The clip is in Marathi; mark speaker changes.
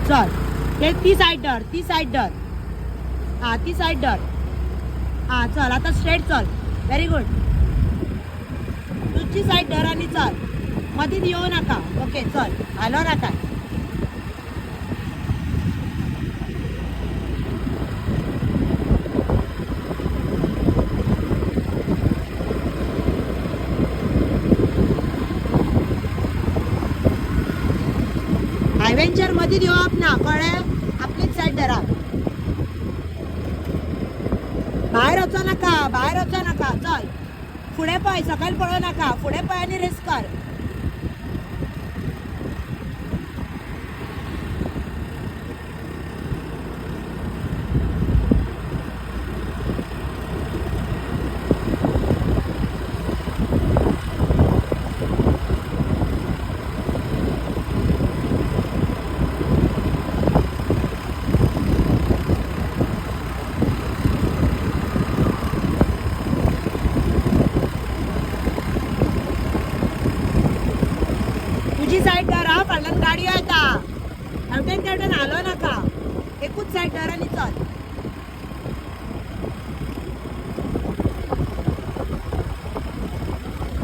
Speaker 1: चल ते ती साईड धर, ती साईड धर. हा ती साईड धर. हा चल आता स्ट्रेट चल. Very good. तुझी साईड धर आणि चल. मध्ये येऊ नका. ओके चल आलो ना आता. ॲव्हेंचर मध्ये देऊ आप ना कळे. आपलीच साईड धरा. बाहेर वचो नका, बाहेर वचो नका. चल पुढे पळय, सकयल पळू नका. पुढे पळय आणि रेस कर. तुझी साईड धरा. फाटल्यान गाडी येता. हेवटेन तेवटेन हालो नका. एकूच साईड धर आणि चल.